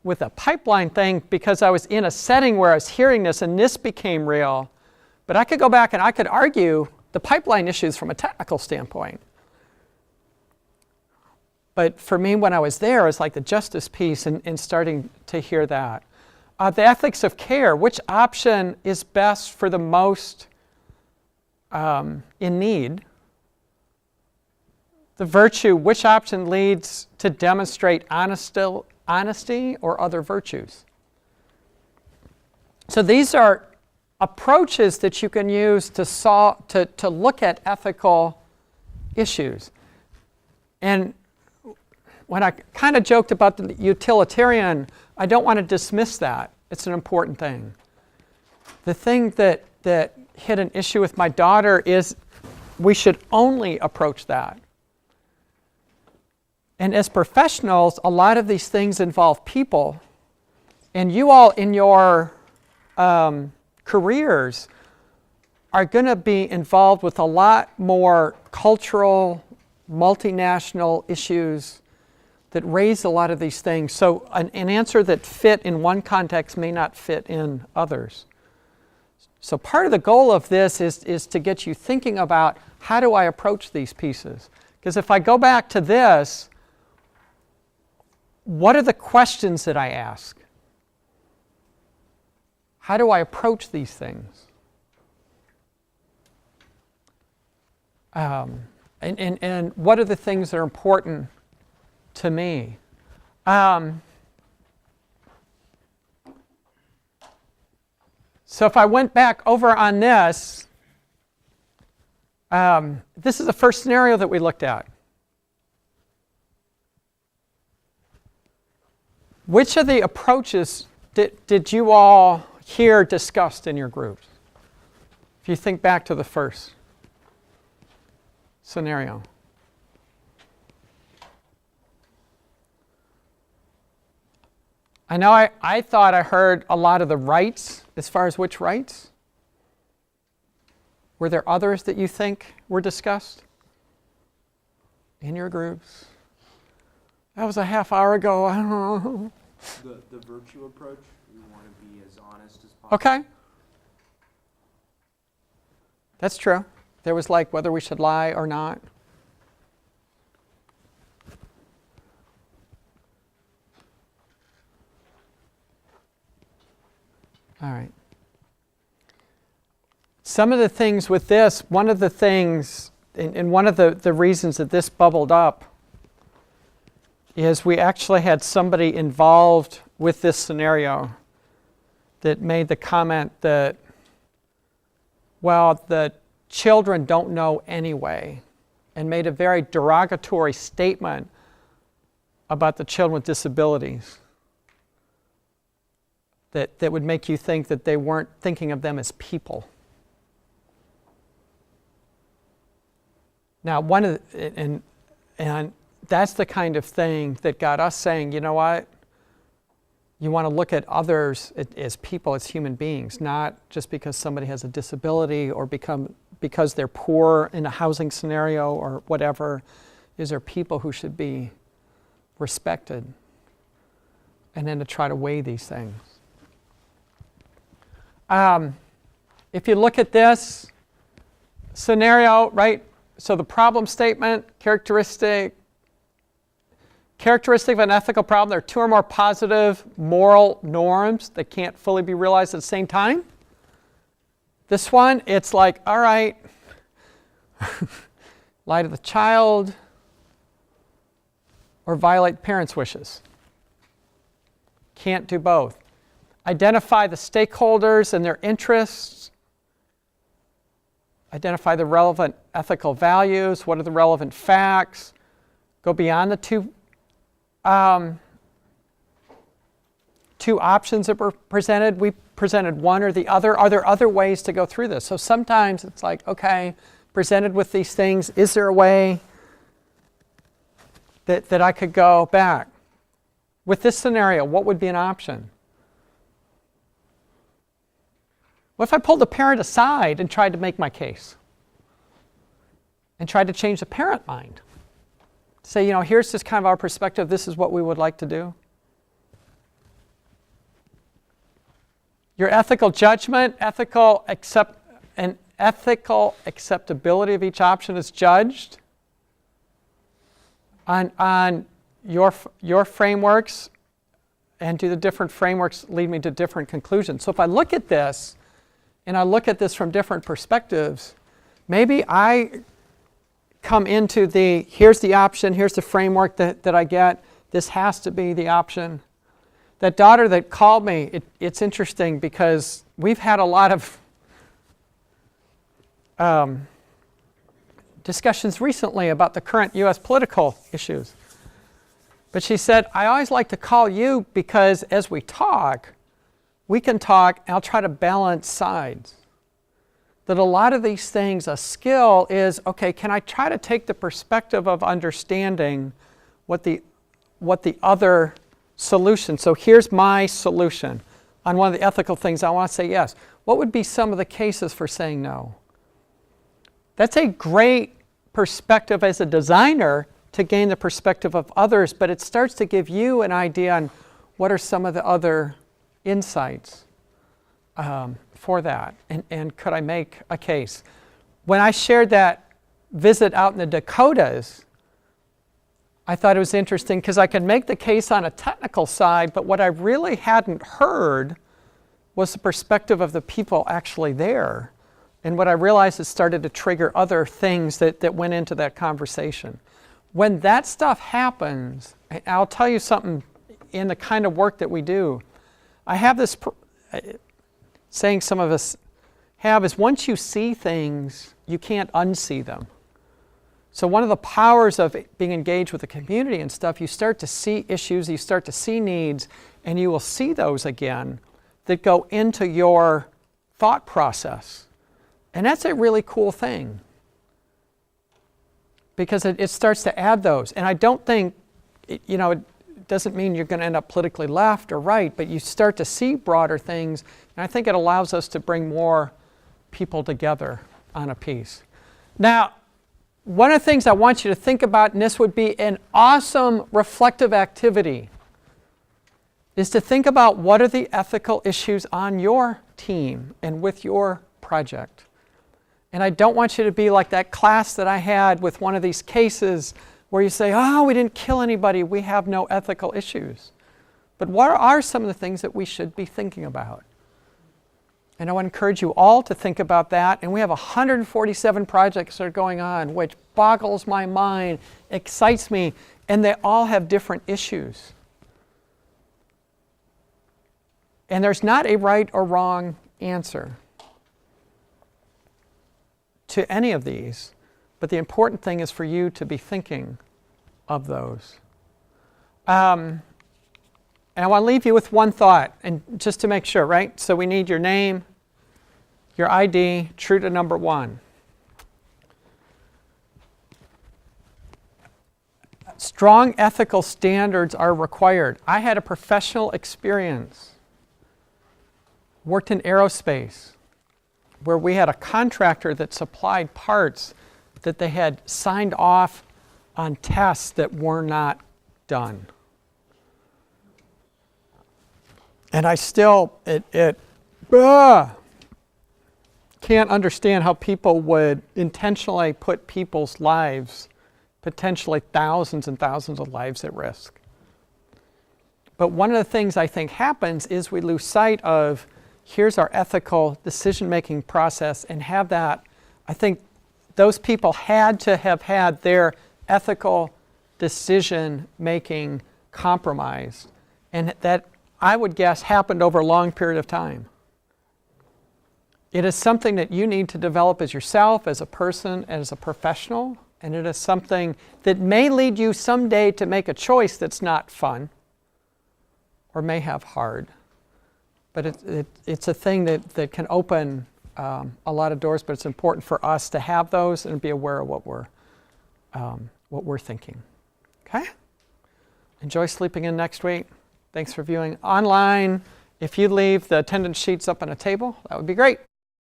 with a pipeline thing because I was in a setting where I was hearing this and this became real. But I could go back and I could argue the pipeline issues from a technical standpoint. But for me, when I was there, it's like the justice piece and starting to hear that. The ethics of care, which option is best for the most in need? The virtue, which option leads to demonstrate honesty or other virtues? So these are approaches that you can use to look at ethical issues. And when I kind of joked about the utilitarian, I don't want to dismiss that. It's an important thing. The thing that hit an issue with my daughter is we should only approach that. And as professionals, a lot of these things involve people. And you all in your careers are going to be involved with a lot more cultural, multinational issues that raise a lot of these things. So an answer that fit in one context may not fit in others. So part of the goal of this is to get you thinking about how do I approach these pieces? Because if I go back to this, what are the questions that I ask? How do I approach these things? And what are the things that are important to me? So if I went back over on this, this is the first scenario that we looked at. Which of the approaches did you all hear discussed in your groups? If you think back to the first scenario. I know I thought I heard a lot of the rights. As far as which rights? Were there others that you think were discussed in your groups? That was a half hour ago. I don't know. The virtue approach, we want to be as honest as possible. Okay. That's true. There was like whether we should lie or not. All right. Some of the things with this, one of the things, and one of the reasons that this bubbled up is we actually had somebody involved with this scenario that made the comment that, well, the children don't know anyway, and made a very derogatory statement about the children with disabilities that would make you think that they weren't thinking of them as people. Now, and that's the kind of thing that got us saying, you know what? You want to look at others as people, as human beings, not just because somebody has a disability or because they're poor in a housing scenario or whatever. These are people who should be respected. And then to try to weigh these things. If you look at this scenario, right? So the problem statement, characteristic of an ethical problem, there are two or more positive moral norms that can't fully be realized at the same time. This one, it's like, all right, lie to the child or violate parents' wishes. Can't do both. Identify the stakeholders and their interests. Identify the relevant ethical values. What are the relevant facts? Go beyond the two options that were presented. We presented one or the other. Are there other ways to go through this? So sometimes it's like, okay, presented with these things, is there a way that I could go back? With this scenario, what would be an option? What if I pulled the parent aside and tried to make my case? And tried to change the parent mind? Say, here's just kind of our perspective. This is what we would like to do. Your ethical judgment, ethical acceptability of each option is judged on your frameworks, and do the different frameworks lead me to different conclusions? So if I look at this, and I look at this from different perspectives, maybe I come into here's the option, here's the framework that I get, this has to be the option. That daughter that called me, it's interesting because we've had a lot of discussions recently about the current U.S. political issues. But she said, I always like to call you because as we talk, we can talk, and I'll try to balance sides. That a lot of these things, a skill is, okay, can I try to take the perspective of understanding what the other solution, so here's my solution. On one of the ethical things, I want to say yes. What would be some of the cases for saying no? That's a great perspective as a designer to gain the perspective of others, but it starts to give you an idea on what are some of the other insights for that, and could I make a case? When I shared that visit out in the Dakotas, I thought it was interesting because I could make the case on a technical side, but what I really hadn't heard was the perspective of the people actually there. And what I realized, it started to trigger other things that went into that conversation. When that stuff happens, I'll tell you something in the kind of work that we do. I have this saying some of us have is, once you see things, you can't unsee them. So one of the powers of being engaged with the community and stuff, you start to see issues, you start to see needs, and you will see those again that go into your thought process. And that's a really cool thing, because it starts to add those. And I don't think, it doesn't mean you're going to end up politically left or right, but you start to see broader things, and I think it allows us to bring more people together on a piece. Now, one of the things I want you to think about, and this would be an awesome reflective activity, is to think about what are the ethical issues on your team and with your project. And I don't want you to be like that class that I had with one of these cases where you say, oh, we didn't kill anybody, we have no ethical issues. But what are some of the things that we should be thinking about? And I want to encourage you all to think about that. And we have 147 projects that are going on, which boggles my mind, excites me, and they all have different issues. And there's not a right or wrong answer to any of these, but the important thing is for you to be thinking of those. And I want to leave you with one thought, and just to make sure, right? So we need your name, your ID, true to number 1. Strong ethical standards are required. I had a professional experience, worked in aerospace, where we had a contractor that supplied parts that they had signed off on tests that were not done. And I still, can't understand how people would intentionally put people's lives, potentially thousands and thousands of lives, at risk. But one of the things I think happens is we lose sight of, here's our ethical decision-making process, and have that. I think those people had to have had their ethical decision-making compromised, and that, I would guess, happened over a long period of time. It is something that you need to develop as yourself, as a person, as a professional, and it is something that may lead you someday to make a choice that's not fun or may have hard. But it's a thing that can open a lot of doors, but it's important for us to have those and be aware of what we're thinking. Okay? Enjoy sleeping in next week. Thanks for viewing online. If you leave the attendance sheets up on a table, that would be great.